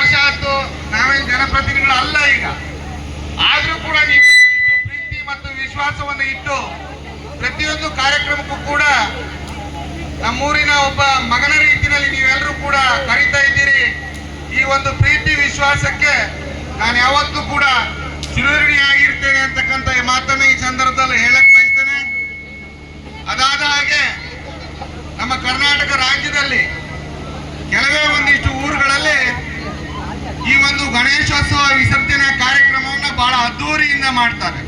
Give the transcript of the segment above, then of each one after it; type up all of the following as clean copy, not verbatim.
ಸಾಕ್ಷಾತ್ ನಾವೇನು ಜನಪ್ರತಿನಿಧಿಗಳು ಅಲ್ಲ ಈಗ. ಆದ್ರೂ ಕೂಡ ನೀವು ಇಷ್ಟು ಪ್ರೀತಿ ಮತ್ತು ವಿಶ್ವಾಸವನ್ನು ಇಟ್ಟು ಪ್ರತಿಯೊಂದು ಕಾರ್ಯಕ್ರಮಕ್ಕೂ ಕೂಡ ನಮ್ಮೂರಿನ ಒಬ್ಬ ಮಗನ ರೀತಿಯಲ್ಲಿ ನೀವೆಲ್ಲರೂ ಕೂಡ ಕರೀತಾ ಇದ್ದೀರಿ. ಈ ಒಂದು ಪ್ರೀತಿ ವಿಶ್ವಾಸಕ್ಕೆ ನಾನು ಯಾವತ್ತೂ ಕೂಡ ಚಿರಋಣಿಯಾಗಿರ್ತೇನೆ ಅಂತಕ್ಕಂಥ ಈ ಮಾತನ್ನು ಈ ಸಂದರ್ಭದಲ್ಲಿ ಹೇಳಕ್ ಬಯಸ್ತೇನೆ. ಅದಾದ ಹಾಗೆ ನಮ್ಮ ಕರ್ನಾಟಕ ರಾಜ್ಯದಲ್ಲಿ ಕೆಲವೇ ಒಂದಿಷ್ಟು ಊರುಗಳಲ್ಲಿ ಈ ಒಂದು ಗಣೇಶೋತ್ಸವ ವಿಸರ್ಜನೆ ಕಾರ್ಯಕ್ರಮವನ್ನು ಬಹಳ ಅದ್ದೂರಿಯಿಂದ ಮಾಡ್ತಾರೆ.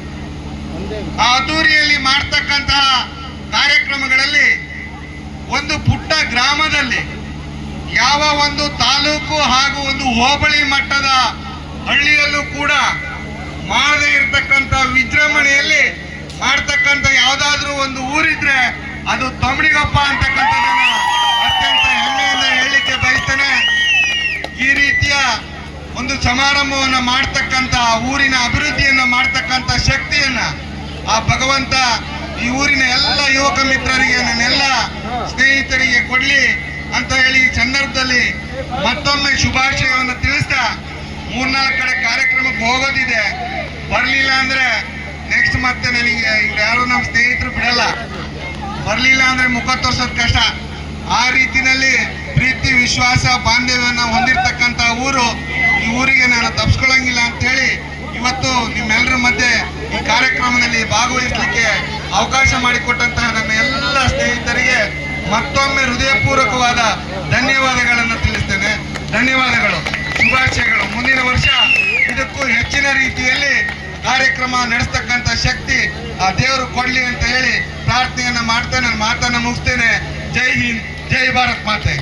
ಆ ಅದ್ದೂರಿಯಲ್ಲಿ ಮಾಡ್ತಕ್ಕಂತಹ ಕಾರ್ಯಕ್ರಮಗಳಲ್ಲಿ ಒಂದು ಪುಟ್ಟ ಗ್ರಾಮದಲ್ಲಿ ಯಾವ ಒಂದು ತಾಲೂಕು ಹಾಗೂ ಒಂದು ಹೋಬಳಿ ಮಟ್ಟದ ಹಳ್ಳಿಯಲ್ಲೂ ಕೂಡ ಮಾಡದೇ ಇರತಕ್ಕಂಥ ವಿಜೃಂಭಣೆಯಲ್ಲಿ ಮಾಡ್ತಕ್ಕಂಥ ಯಾವುದಾದ್ರೂ ಒಂದು ಊರಿದ್ರೆ ಅದು ತಮಿಳಿಗಪ್ಪ ಅಂತಕ್ಕಂಥದ್ದನ್ನ ಅತ್ಯಂತ ಹೆಮ್ಮೆಯಿಂದ ಹೇಳಲಿಕ್ಕೆ ಬಯಸ್ತೇನೆ. ಈ ರೀತಿಯ ಒಂದು ಸಮಾರಂಭವನ್ನು ಮಾಡ್ತಕ್ಕಂಥ ಊರಿನ ಅಭಿವೃದ್ಧಿಯನ್ನು ಮಾಡ್ತಕ್ಕಂಥ ಶಕ್ತಿಯನ್ನ ಆ ಭಗವಂತ ಈ ಊರಿನ ಎಲ್ಲ ಯುವಕ ಮಿತ್ರರಿಗೆ, ನನ್ನೆಲ್ಲ ಸ್ನೇಹಿತರಿಗೆ ಕೊಡ್ಲಿ ಅಂತ ಹೇಳಿ ಈ ಸಂದರ್ಭದಲ್ಲಿ ಮತ್ತೊಮ್ಮೆ ಶುಭಾಶಯವನ್ನು ತಿಳಿಸ್ತಾ, 3-4 ಕಡೆ ಕಾರ್ಯಕ್ರಮಕ್ಕೆ ಹೋಗೋದಿದೆ. ಬರಲಿಲ್ಲ ಅಂದ್ರೆ ನೆಕ್ಸ್ಟ್ ಮತ್ತೆ ನನಗೆ ಯಾರು ನಮ್ಮ ಸ್ನೇಹಿತರು ಬಿಡಲ್ಲ. ಬರಲಿಲ್ಲ ಅಂದ್ರೆ ಮುಖ ತೋರ್ಸೋದು ಕಷ್ಟ. ಆ ರೀತಿಯಲ್ಲಿ ಪ್ರೀತಿ ವಿಶ್ವಾಸ ಬಾಂಧವ್ಯವನ್ನು ಹೊಂದಿರತಕ್ಕಂಥ ಊರು. ಈ ಊರಿಗೆ ನಾನು ತಪ್ಪಿಸ್ಕೊಳ್ಳಂಗಿಲ್ಲ ಅಂತೇಳಿ ಇವತ್ತು ನಿಮ್ಮೆಲ್ಲರ ಮಧ್ಯೆ ಈ ಕಾರ್ಯಕ್ರಮದಲ್ಲಿ ಭಾಗವಹಿಸಲಿಕ್ಕೆ ಅವಕಾಶ ಮಾಡಿಕೊಟ್ಟಂತಹ ನನ್ನ ಎಲ್ಲ ಸ್ನೇಹಿತರಿಗೆ ಮತ್ತೊಮ್ಮೆ ಹೃದಯಪೂರ್ವಕವಾದ ಧನ್ಯವಾದಗಳನ್ನು ತಿಳಿಸ್ತೇನೆ. ಧನ್ಯವಾದಗಳು, ಶುಭಾಶಯಗಳು. ಮುಂದಿನ ವರ್ಷ ಇದಕ್ಕೂ ಹೆಚ್ಚಿನ ರೀತಿಯಲ್ಲಿ ಕಾರ್ಯಕ್ರಮ ನಡೆಸ್ತಕ್ಕಂಥ ಶಕ್ತಿ ಆ ದೇವರು ಕೊಡ್ಲಿ ಅಂತ ಹೇಳಿ ಪ್ರಾರ್ಥನೆಯನ್ನ ಮಾಡ್ತಾ ನನ್ನ ಮಾತನ್ನ ಮುಗಿಸ್ತೇನೆ. ಜೈ ಹಿಂದ್, ಜೈ ಭಾರತ್ ಮಾತೆ.